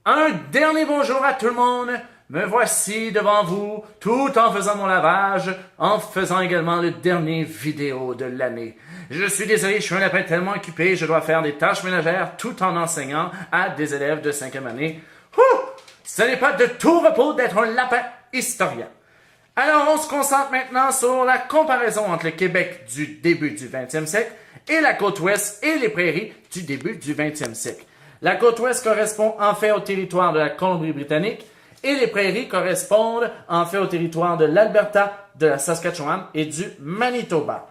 Un dernier bonjour à tout le monde. Me voici devant vous, tout en faisant mon lavage, en faisant également le dernier vidéo de l'année. Je suis désolé, je suis un lapin tellement occupé, je dois faire des tâches ménagères tout en enseignant à des élèves de 5e année. Ce n'est pas de tout repos d'être un lapin historien. Alors, on se concentre maintenant sur la comparaison entre le Québec du début du 20e siècle et la côte ouest et les prairies du début du 20e siècle. La côte ouest correspond en fait au territoire de la Colombie-Britannique et les prairies correspondent en fait au territoire de l'Alberta, de la Saskatchewan et du Manitoba.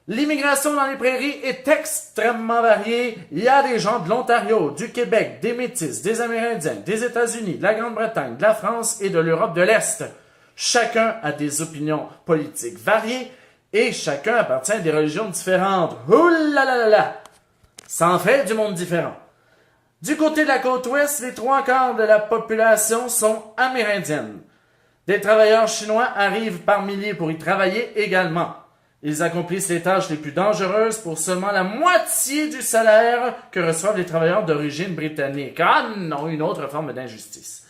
L'immigration dans les prairies est extrêmement variée. Il y a des gens de l'Ontario, du Québec, des Métis, des Amérindiens, des États-Unis, de la Grande-Bretagne, de la France et de l'Europe de l'Est. Chacun a des opinions politiques variées et chacun appartient à des religions différentes. Ouh là là là là! Ça en fait du monde différent. Du côté de la côte ouest, les 3/4 de la population sont amérindiennes. Des travailleurs chinois arrivent par milliers pour y travailler également. Ils accomplissent les tâches les plus dangereuses pour seulement la moitié du salaire que reçoivent les travailleurs d'origine britannique. Ah non, une autre forme d'injustice.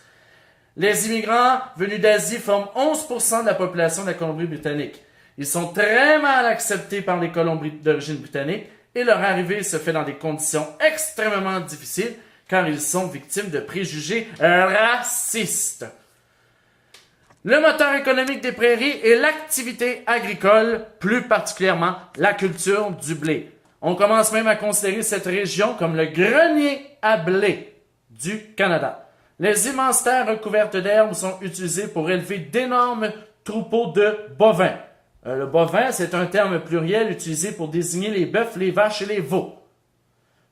Les immigrants venus d'Asie forment 11% de la population de la Colombie-Britannique. Ils sont très mal acceptés par les colons d'origine britannique et leur arrivée se fait dans des conditions extrêmement difficiles car ils sont victimes de préjugés racistes. Le moteur économique des prairies est l'activité agricole, plus particulièrement la culture du blé. On commence même à considérer cette région comme le grenier à blé du Canada. Les immenses terres recouvertes d'herbes sont utilisées pour élever d'énormes troupeaux de bovins. Le bovin, c'est un terme pluriel utilisé pour désigner les bœufs, les vaches et les veaux.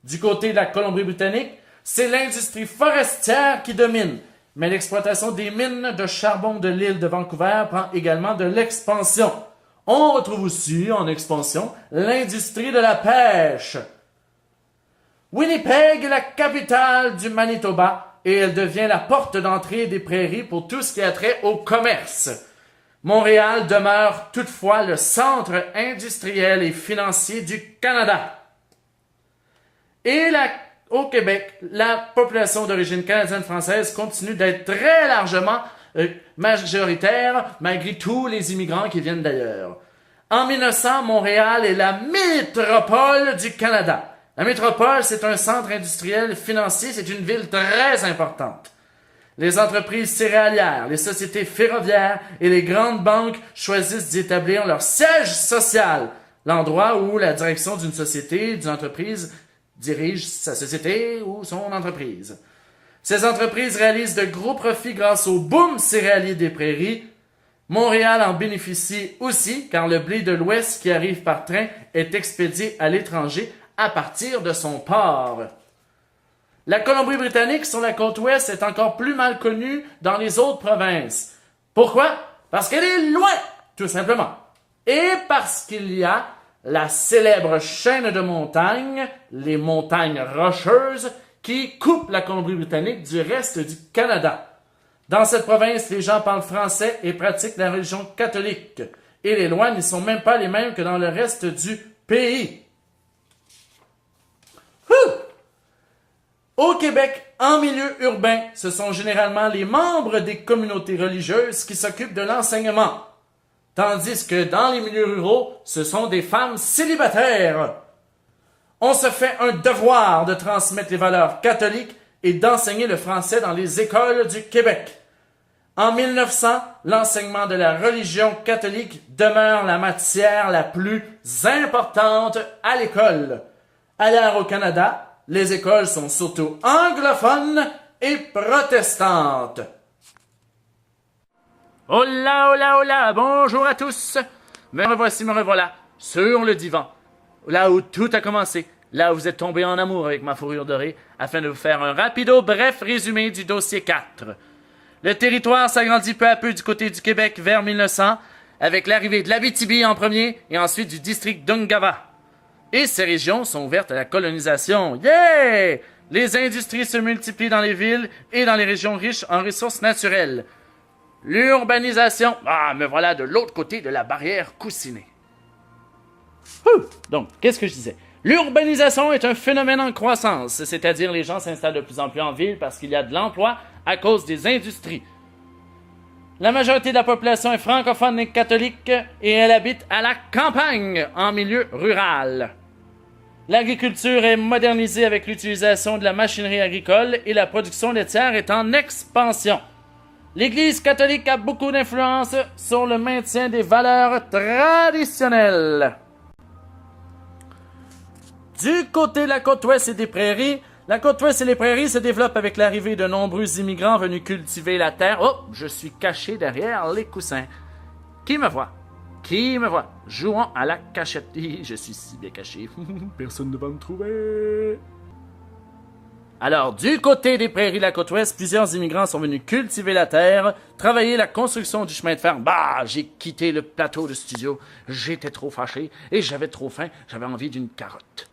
Du côté de la Colombie-Britannique, c'est l'industrie forestière qui domine, mais l'exploitation des mines de charbon de l'île de Vancouver prend également de l'expansion. On retrouve aussi en expansion l'industrie de la pêche. Winnipeg est la capitale du Manitoba et elle devient la porte d'entrée des prairies pour tout ce qui a trait au commerce. Montréal demeure toutefois le centre industriel et financier du Canada. Et au Québec, la population d'origine canadienne-française continue d'être très largement majoritaire malgré tous les immigrants qui viennent d'ailleurs. En 1900, Montréal est la métropole du Canada. La métropole, c'est un centre industriel financier, c'est une ville très importante. Les entreprises céréalières, les sociétés ferroviaires et les grandes banques choisissent d'y établir leur siège social, l'endroit où la direction d'une société, d'une entreprise, dirige sa société ou son entreprise. Ces entreprises réalisent de gros profits grâce au boom céréalier des prairies. Montréal en bénéficie aussi car le blé de l'Ouest qui arrive par train est expédié à l'étranger à partir de son port. La Colombie-Britannique sur la côte ouest est encore plus mal connue dans les autres provinces. Pourquoi? Parce qu'elle est loin, tout simplement. Et parce qu'il y a la célèbre chaîne de montagnes, les montagnes Rocheuses, qui coupent la Colombie-Britannique du reste du Canada. Dans cette province, les gens parlent français et pratiquent la religion catholique. Et les lois n'y sont même pas les mêmes que dans le reste du pays. Au Québec, en milieu urbain, ce sont généralement les membres des communautés religieuses qui s'occupent de l'enseignement. Tandis que dans les milieux ruraux, ce sont des femmes célibataires. On se fait un devoir de transmettre les valeurs catholiques et d'enseigner le français dans les écoles du Québec. En 1900, l'enseignement de la religion catholique demeure la matière la plus importante à l'école. Ailleurs au Canada, les écoles sont surtout anglophones et protestantes. Hola, hola, hola, bonjour à tous. Me revoilà, sur le divan, là où tout a commencé, là où vous êtes tombés en amour avec ma fourrure dorée, afin de vous faire un rapido bref résumé du dossier 4. Le territoire s'agrandit peu à peu du côté du Québec vers 1900, avec l'arrivée de l'Abitibi en premier et ensuite du district d'Ungava. Et ces régions sont ouvertes à la colonisation. Yeah! Les industries se multiplient dans les villes et dans les régions riches en ressources naturelles. L'urbanisation. Ah, me voilà de l'autre côté de la barrière coussinée. Donc, qu'est-ce que je disais? L'urbanisation est un phénomène en croissance, c'est-à-dire les gens s'installent de plus en plus en ville parce qu'il y a de l'emploi à cause des industries. La majorité de la population est francophone et catholique et elle habite à la campagne, en milieu rural. L'agriculture est modernisée avec l'utilisation de la machinerie agricole et la production laitière est en expansion. L'Église catholique a beaucoup d'influence sur le maintien des valeurs traditionnelles. Du côté de la côte ouest et des prairies, la côte ouest et les prairies se développent avec l'arrivée de nombreux immigrants venus cultiver la terre. Oh, je suis caché derrière les coussins. Qui me voit? Qui me voit? Jouons à la cachette. Je suis si bien caché. Personne ne va me trouver. Alors, du côté des prairies de la côte ouest, plusieurs immigrants sont venus cultiver la terre, travailler la construction du chemin de fer. J'ai quitté le plateau de studio. J'étais trop fâché et j'avais trop faim. J'avais envie d'une carotte.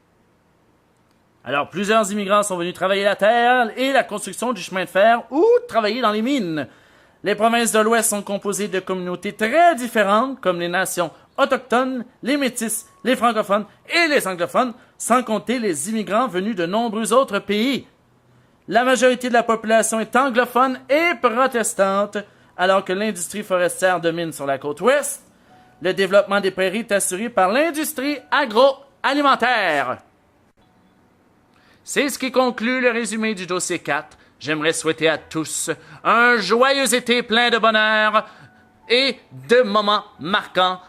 Alors, plusieurs immigrants sont venus travailler la terre et la construction du chemin de fer ou travailler dans les mines. Les provinces de l'Ouest sont composées de communautés très différentes, comme les nations autochtones, les métis, les francophones et les anglophones, sans compter les immigrants venus de nombreux autres pays. La majorité de la population est anglophone et protestante, alors que l'industrie forestière domine sur la côte ouest. Le développement des prairies est assuré par l'industrie agroalimentaire. C'est ce qui conclut le résumé du dossier 4. J'aimerais souhaiter à tous un joyeux été plein de bonheur et de moments marquants.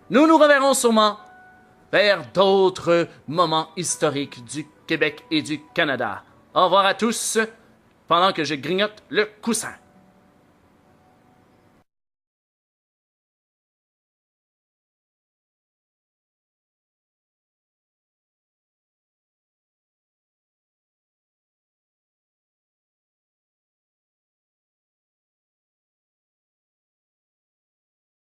Nous nous reverrons sûrement vers d'autres moments historiques du Québec et du Canada. Au revoir à tous pendant que je grignote le coussin.